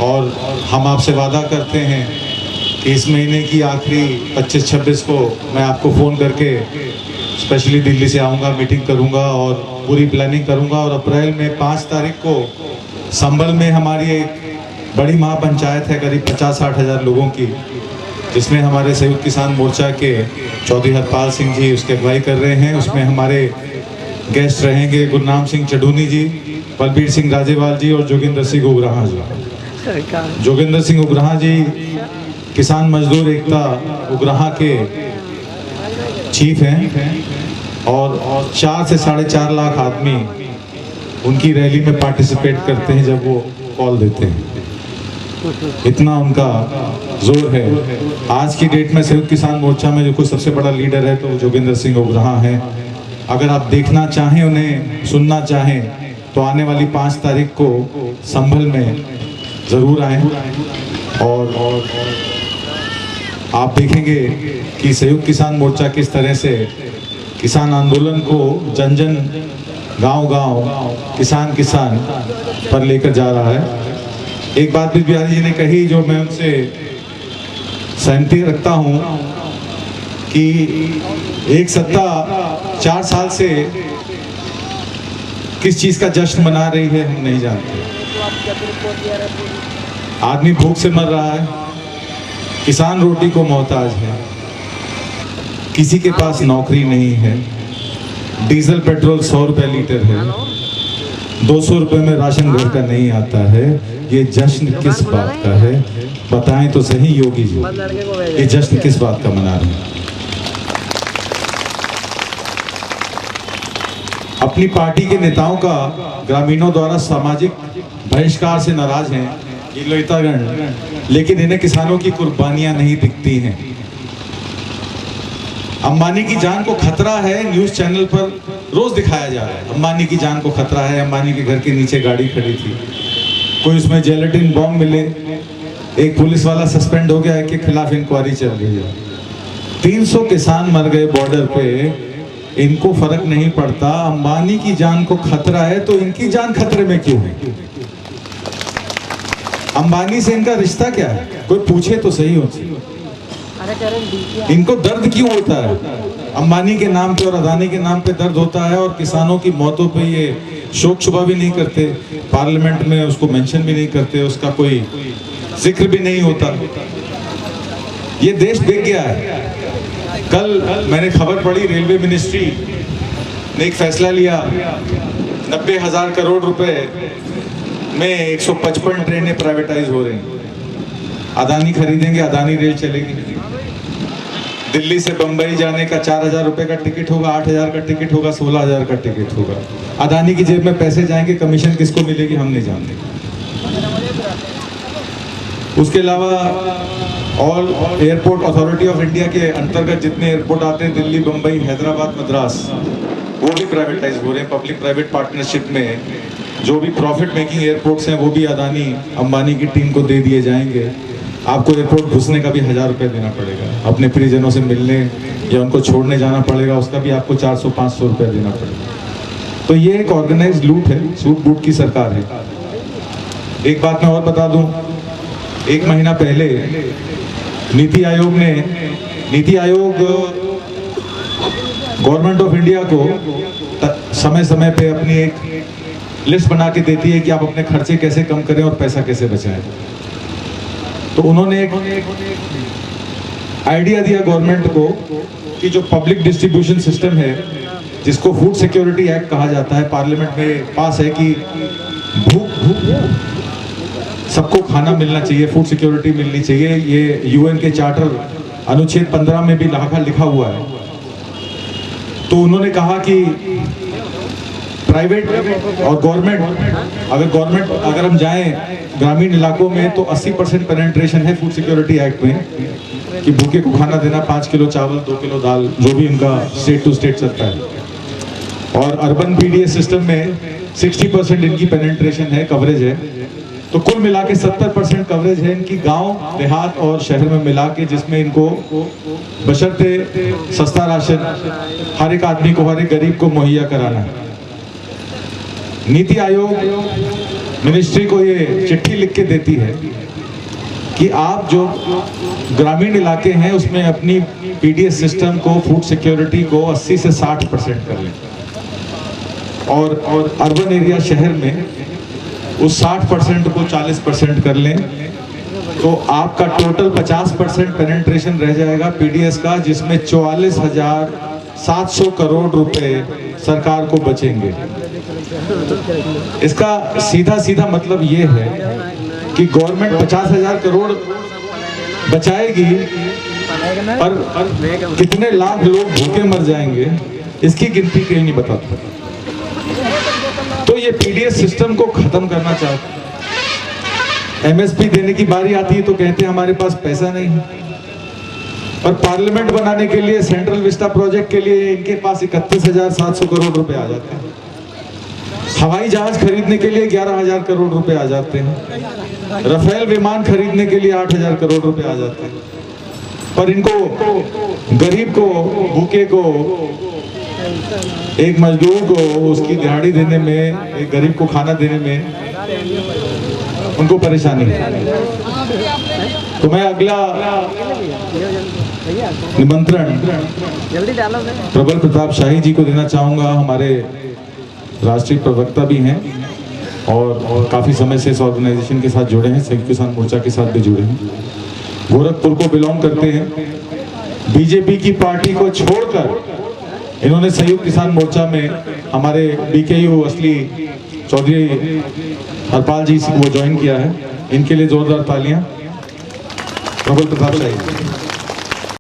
और हम आपसे वादा करते हैं कि इस महीने की आखिरी 25-26 को मैं आपको फ़ोन करके स्पेशली दिल्ली से आऊँगा, मीटिंग करूँगा और पूरी प्लानिंग करूँगा। और अप्रैल में 5 तारीख को संभल में हमारी एक बड़ी महापंचायत है करीब 50-60 हज़ार लोगों की, जिसमें हमारे संयुक्त किसान मोर्चा के चौधरी हरपाल सिंह जी उसकी अगुवाई कर रहे हैं। उसमें हमारे गेस्ट रहेंगे गुरनाम सिंह चढ़ूनी जी, बलबीर सिंह राजेवाल जी और जोगिंदर सिंह उग्राहा जी। जोगिंदर सिंह उग्राहा जी किसान मजदूर एकता उग्राहा के चीफ हैं और 4 से 4.5 लाख आदमी उनकी रैली में पार्टिसिपेट करते हैं जब वो कॉल देते हैं। इतना उनका जोर है। आज की डेट में संयुक्त किसान मोर्चा में जो कोई सबसे बड़ा लीडर है तो जोगिंदर सिंह उग्राहा है। अगर आप देखना चाहें, उन्हें सुनना चाहें तो आने वाली 5 तारीख को संभल में ज़रूर आएं और आप देखेंगे कि संयुक्त किसान मोर्चा किस तरह से किसान आंदोलन को जन जन गांव-गांव किसान किसान पर लेकर जा रहा है। एक बात भी बिहारी जी ने कही जो मैं उनसे सहमति रखता हूं कि एक सत्ता 4 साल से किस चीज़ का जश्न मना रही है हम नहीं जानते। आदमी भूख से मर रहा है, किसान रोटी को मोहताज है, किसी के पास नौकरी नहीं है, डीजल पेट्रोल 100 रुपये लीटर है, 200 रुपये में राशन घर का नहीं आता है। ये जश्न किस बात का है बताएं तो सही योगी जी, ये जश्न किस बात का मना रहे हैं? अपनी पार्टी के नेताओं का ग्रामीणों द्वारा सामाजिक बहिष्कार से नाराज हैं ये लोहितागण, लेकिन इन्हें किसानों की कुर्बानियां नहीं दिखती हैं। अंबानी की जान को खतरा है, न्यूज चैनल पर रोज दिखाया जा रहा है अंबानी की जान को खतरा है। अंबानी के घर के नीचे गाड़ी खड़ी थी, कोई उसमें जेलेटिन बॉम्ब मिले, एक पुलिस वाला सस्पेंड हो गया, के खिलाफ इंक्वायरी चल रही है। 300 किसान मर गए बॉर्डर पे, इनको फर्क नहीं पड़ता। अंबानी की जान को खतरा है तो इनकी जान खतरे में क्यों है? अंबानी से इनका रिश्ता क्या है? कोई पूछे तो सही हो। इनको दर्द क्यों होता है? अंबानी के नाम पे और अदानी के नाम पे दर्द होता है और किसानों की मौतों पे ये शोक शुबा भी नहीं करते, पार्लियामेंट में उसको मेंशन भी नहीं करते, उसका कोई जिक्र भी नहीं होता। ये देश बिक गया है। कल मैंने खबर पढ़ी, रेलवे मिनिस्ट्री ने एक फैसला लिया, 90,000 करोड़ रुपए में 155 ट्रेनें प्राइवेटाइज हो रही। अदानी खरीदेंगे, अदानी रेल चलेगी। दिल्ली से बंबई जाने का 4,000 रुपए का टिकट होगा, 8,000 का टिकट होगा, 16,000 का टिकट होगा। अदानी की जेब में पैसे जाएंगे, कमीशन किसको मिलेगी हम नहीं जानते। उसके अलावा all airport authority of India के अंतर्गत जितने एयरपोर्ट आते हैं, दिल्ली, बंबई, हैदराबाद, मद्रास, वो भी प्राइवेटाइज हो रहे हैं। पब्लिक प्राइवेट पार्टनरशिप में जो भी प्रॉफिट मेकिंग एयरपोर्ट्स हैं वो भी अदानी अंबानी की टीम को दे दिए जाएंगे। आपको एयरपोर्ट घुसने का भी 1,000 रुपये देना पड़ेगा, अपने परिजनों से मिलने या उनको छोड़ने जाना पड़ेगा, उसका भी आपको 400-500 रुपये देना पड़ेगा। तो ये एक ऑर्गेनाइज्ड लूट है, सूट बूट की सरकार है। एक बात मैं और बता दूं, 1 महीना पहले NITI Aayog government of India को समय समय पे अपनी एक लिस्ट बना के देती है कि आप अपने खर्चे कैसे कम करें और पैसा कैसे बचाएं। तो उन्होंने एक आइडिया दिया गवर्नमेंट को कि जो पब्लिक डिस्ट्रीब्यूशन सिस्टम है, जिसको फूड सिक्योरिटी एक्ट कहा जाता है, पार्लियामेंट में पास है कि सबको खाना मिलना चाहिए, फूड सिक्योरिटी मिलनी चाहिए। ये यूएन के चार्टर अनुच्छेद 15 में भी लिखा हुआ है। तो उन्होंने कहा कि प्राइवेट और गवर्नमेंट अगर हम जाएं ग्रामीण इलाकों में तो 80% पेनिट्रेशन है फूड सिक्योरिटी एक्ट में कि भूखे को खाना देना, 5 किलो चावल, 2 किलो दाल, जो भी उनका स्टेट टू स्टेट चलता है। और अर्बन पीडीएस सिस्टम में 60% इनकी पेनिट्रेशन है, कवरेज है। तो कुल मिला के 70% कवरेज है इनकी गांव, देहात और शहर में मिला के, जिसमें इनको बशर्ते सस्ता राशन हर एक आदमी को, हर एक गरीब को मुहैया कराना है। नीति आयोग मिनिस्ट्री को ये चिट्ठी लिख के देती है कि आप जो ग्रामीण इलाके हैं उसमें अपनी पीडीएस सिस्टम को, फूड सिक्योरिटी को 80 से 60% कर लें, और अर्बन एरिया शहर में उस 60% को 40% कर लें, तो आपका टोटल 50% पेनिट्रेशन रह जाएगा पीडीएस का, जिसमें 44,700 करोड़ रुपए सरकार को बचेंगे। इसका सीधा सीधा मतलब ये है कि गवर्नमेंट 50,000 करोड़ बचाएगी, पर कितने लाख लोग भूखे मर जाएंगे इसकी गिनती कोई नहीं बताता। तो ये पीडीएस सिस्टम को खत्म करना चाहते हैं। एमएसपी देने की बारी आती है तो कहते हैं हमारे पास पैसा नहीं है, और पार्लियामेंट बनाने के लिए, सेंट्रल विस्टा प्रोजेक्ट के लिए इनके पास 31,700 करोड़ रुपए आ जाते हैं। हवाई जहाज खरीदने के लिए 11,000 करोड़ रुपए आ जाते हैं। राफेल विमान खरीदने के लिए 8,000 करोड़ रुपए आ जाते हैं। पर इनको, गरीब को, भूखे को, एक मजदूर को उसकी दिहाड़ी देने में, एक गरीब को खाना देने में उनको परेशानी है। तो मैं अगला निमंत्रण प्रबल प्रताप शाही जी को देना चाहूंगा। हमारे राष्ट्रीय प्रवक्ता भी हैं और काफी समय से इस ऑर्गेनाइजेशन के साथ जुड़े हैं, संयुक्त किसान मोर्चा के साथ भी जुड़े हैं, गोरखपुर को बिलोंग करते हैं। बीजेपी की पार्टी को छोड़कर इन्होंने संयुक्त किसान मोर्चा में हमारे बीकेयू असली चौधरी हरपाल जी को ज्वाइन किया है। इनके लिए जोरदार तालियां। प्रबल प्रताप शाही।